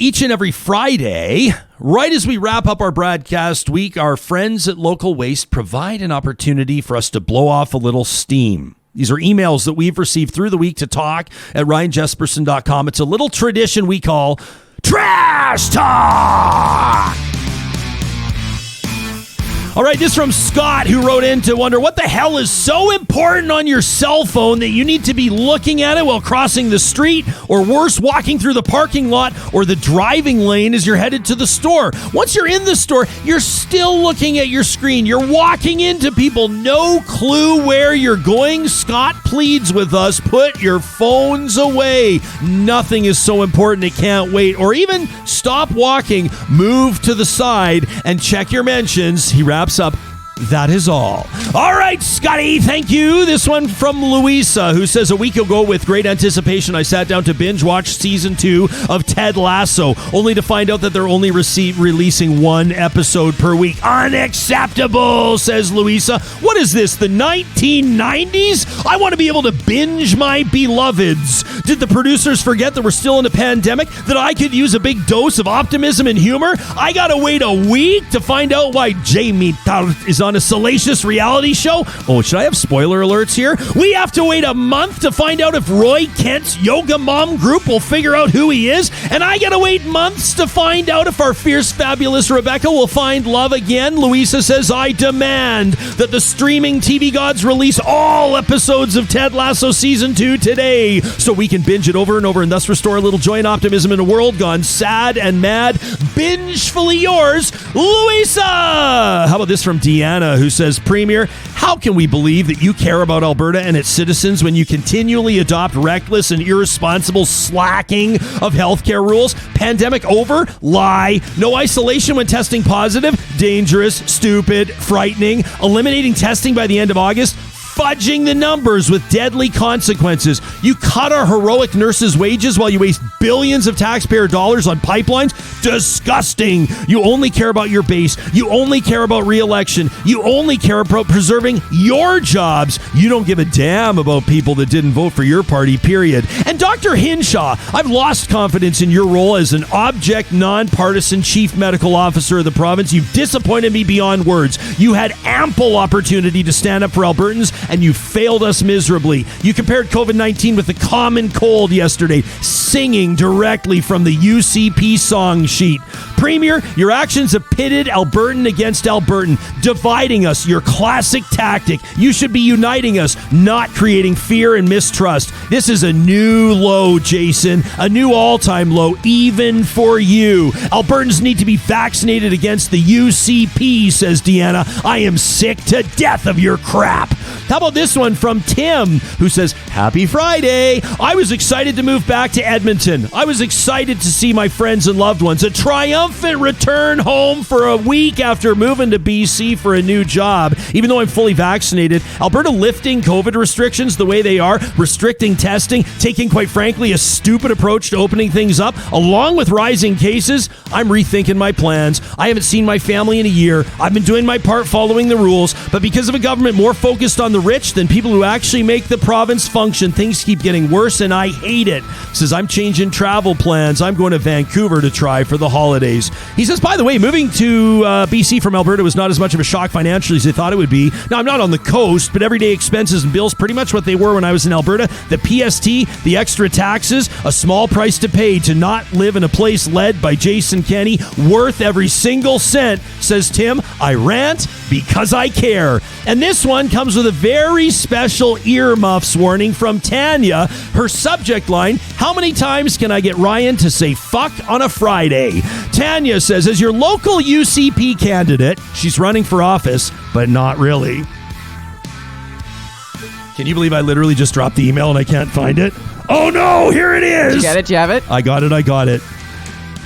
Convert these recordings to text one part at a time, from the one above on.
each and every Friday, right as we wrap up our broadcast week, our friends at Local Waste provide an opportunity for us to blow off a little steam. These are emails that we've received through the week to talk at ryanjesperson.com. It's a little tradition we call Trash Talk. All right, this is from Scott, who wrote in to wonder what the hell is so important on your cell phone that you need to be looking at it while crossing the street, or worse, walking through the parking lot or the driving lane as you're headed to the store. Once you're in the store, you're still looking at your screen. You're walking into people, no clue where you're going. Scott pleads with us, put your phones away. Nothing is so important it can't wait. Or even stop walking, move to the side, and check your mentions. He wraps up, that is all. All right, Scotty, thank you. This one from Luisa, who says, a week ago with great anticipation, I sat down to binge watch season 2 of Ted Lasso, only to find out that they're only releasing one episode per week. Unacceptable, says Luisa. What is this, the 1990s? I want to be able to binge my beloveds. Did the producers forget that we're still in a pandemic, that I could use a big dose of optimism and humor? I gotta wait a week to find out why Jamie Tart is on a salacious reality show? Oh, should I have spoiler alerts here? We have to wait a month to find out if Roy Kent's yoga mom group will figure out who he is, and I gotta wait months to find out if our fierce, fabulous Rebecca will find love again. Luisa says, I demand that the streaming TV gods release all episodes of Ted Lasso Season 2 today, so we can binge it over and over and thus restore a little joy and optimism in a world gone sad and mad. Bingefully yours, Luisa! How about this from Deanna, who says, Premier, how can we believe that you care about Alberta and its citizens when you continually adopt reckless and irresponsible slacking of healthcare rules? Pandemic over? Lie. No isolation when testing positive? Dangerous, stupid, frightening. Eliminating testing by the end of August? Fudging the numbers with deadly consequences. You cut our heroic nurses' wages while you waste billions of taxpayer dollars on pipelines? Disgusting. You only care about your base. You only care about re-election. You only care about preserving your jobs. You don't give a damn about people that didn't vote for your party, period. And Dr. Hinshaw, I've lost confidence in your role as an object, nonpartisan chief medical officer of the province. You've disappointed me beyond words. You had ample opportunity to stand up for Albertans, and you failed us miserably. You compared COVID-19 with the common cold yesterday, singing directly from the UCP song sheet. Premier, your actions have pitted Albertan against Albertan, dividing us, your classic tactic. You should be uniting us, not creating fear and mistrust. This is a new low, Jason, a new all-time low, even for you. Albertans need to be vaccinated against the UCP, says Deanna. I am sick to death of your crap. How about this one from Tim, who says, Happy Friday. I was excited to move back to Edmonton. I was excited to see my friends and loved ones. A triumphant return home for a week after moving to BC for a new job. Even though I'm fully vaccinated, Alberta lifting COVID restrictions the way they are, restricting testing, taking, quite frankly, a stupid approach to opening things up, along with rising cases, I'm rethinking my plans. I haven't seen my family in a year. I've been doing my part following the rules, but because of a government more focused on the rich than people who actually make the province function, things keep getting worse, and I hate it. Says, I'm changing travel plans. I'm going to Vancouver to try for the holidays. He says, by the way, moving to BC from Alberta was not as much of a shock financially as they thought it would be. Now, I'm not on the coast, but everyday expenses and bills pretty much what they were when I was in Alberta. The PST, the extra taxes, a small price to pay to not live in a place led by Jason Kenney, worth every single cent, says Tim. I rant because I care. And this one comes with a very special earmuffs warning from Tanya. Her subject line, how many times can I get Ryan to say fuck on a Friday? Tanya says, as your local UCP candidate, she's running for office, but not really. Can you believe I literally just dropped the email and I can't find it? Oh no, here it is! Did you get it? Do you have it? I got it.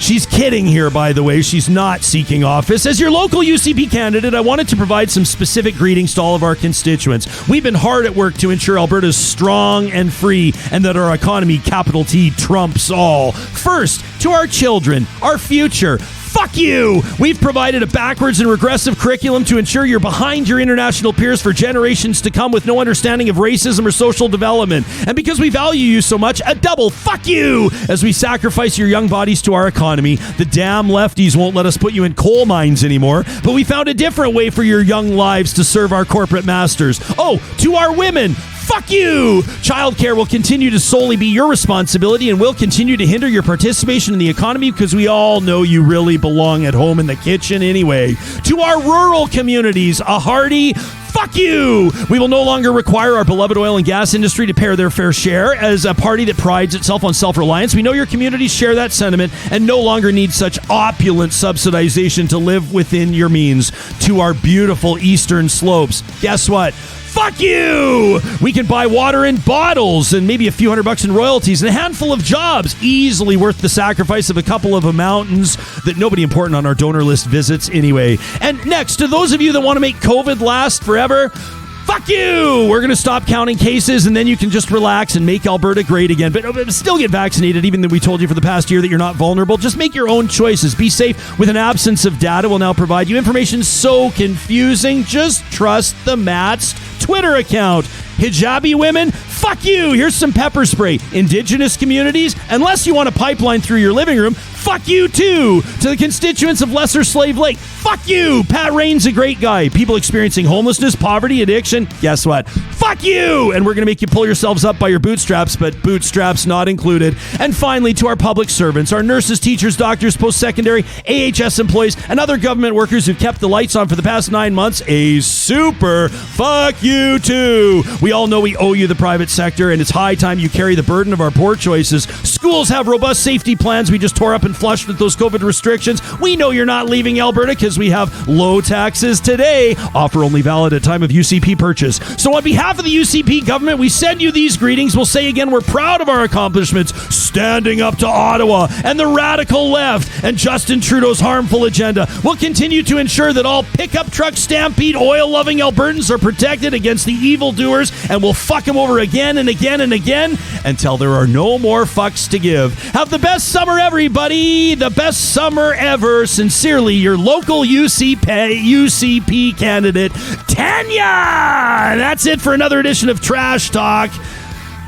She's kidding here, by the way. She's not seeking office. As your local UCP candidate, I wanted to provide some specific greetings to all of our constituents. We've been hard at work to ensure Alberta is strong and free, and that our economy, capital T, trumps all. First, to our children, our future. Fuck Fuck you! We've provided a backwards and regressive curriculum to ensure you're behind your international peers for generations to come with no understanding of racism or social development. And because we value you so much, a double fuck you as we sacrifice your young bodies to our economy. The damn lefties won't let us put you in coal mines anymore, but we found a different way for your young lives to serve our corporate masters. Oh, to our women, fuck you! Childcare will continue to solely be your responsibility and will continue to hinder your participation in the economy because we all know you really belong at home in the kitchen anyway. To our rural communities, a hearty fuck you! We will no longer require our beloved oil and gas industry to pay their fair share. As a party that prides itself on self-reliance, we know your communities share that sentiment and no longer need such opulent subsidization to live within your means. To our beautiful eastern slopes, guess what? Fuck you! We can buy water in bottles and maybe a few $100 in royalties and a handful of jobs, easily worth the sacrifice of a couple of mountains that nobody important on our donor list visits anyway. And next, to those of you that want to make COVID last forever, fuck you! We're going to stop counting cases and then you can just relax and make Alberta great again. But still get vaccinated, even though we told you for the past year that you're not vulnerable. Just make your own choices. Be safe with an absence of data. We'll now provide you information so confusing. Just trust the Matt's Twitter account. Hijabi women, fuck you! Here's some pepper spray. Indigenous communities, unless you want a pipeline through your living room, fuck you too! To the constituents of Lesser Slave Lake, fuck you! Pat Rain's a great guy. People experiencing homelessness, poverty, addiction, guess what? Fuck you! And we're going to make you pull yourselves up by your bootstraps, but bootstraps not included. And finally, to our public servants, our nurses, teachers, doctors, post-secondary, AHS employees, and other government workers who've kept the lights on for the past 9 months, a super fuck you too! We all know we owe you the private sector, and it's high time you carry the burden of our poor choices. Schools have robust safety plans we just tore up and flushed with those COVID restrictions. We know you're not leaving Alberta because we have low taxes today. Offer only valid at time of UCP purchase. So on behalf of the UCP government, we send you these greetings. We'll say again, we're proud of our accomplishments, standing up to Ottawa and the radical left and Justin Trudeau's harmful agenda. We'll continue to ensure that all pickup truck stampede oil-loving Albertans are protected against the evildoers, and we'll fuck them over again and again and again until there are no more fucks to give. Have the best summer, everybody! The best summer ever. Sincerely, your local UCP candidate, Tanya! And that's it for another edition of Trash Talk.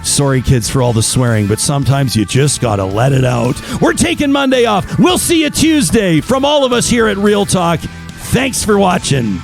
Sorry, kids, for all the swearing, but sometimes you just gotta let it out. We're taking Monday off. We'll see you Tuesday. From all of us here at Real Talk, thanks for watching.